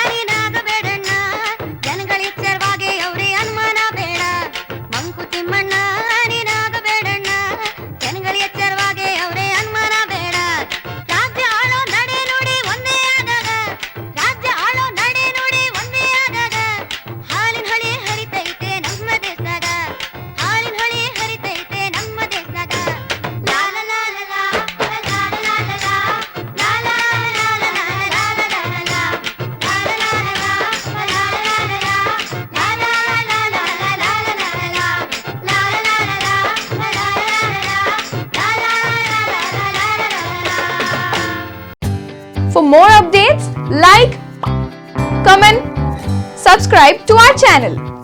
ನೀನಾಗಬೇಡಣ್ಣ ಜನಗಳೆಚ್ಚರವಾಗಿ ಅವರೇ ಅನುಮಾನ ಬೇಡ ಮಂಕುತಿಮ್ಮಣ್ಣ ನೀನಾಗಬೇಡಣ್ಣ ಜನಗಳ ಎಚ್ಚರವಾಗಿ ಅವರೇ ಅನುಮಾನ ಬೇಡ ರಾಜ್ಯ ಆಳೋ ನಡೆ ನುಡಿ ಒಂದೇ ಆದಾಗ ರಾಜ್ಯ ಆಳೋ ನಡೆ ನುಡಿ ಒಂದೇ ಆದಾಗ ಹಾಲಿನ ಹೊಳಿ ಹರಿತೈತೆ ನಮ್ಮ ದೇಶದಾಗ ಹಾಲಿನ ಹೊಳಿ ಹರಿತೈತೆ ನಮ್ಮ ದೇಶದಾಗ ಲಾಲ ಲಾಲ ಲಾ ಲಾಲ ಲಾಲ ಲಾ ಲಾಲ ಲಾಲ ಲಾಲ ಲಾಲ For more updates, like, comment, subscribe to our channel.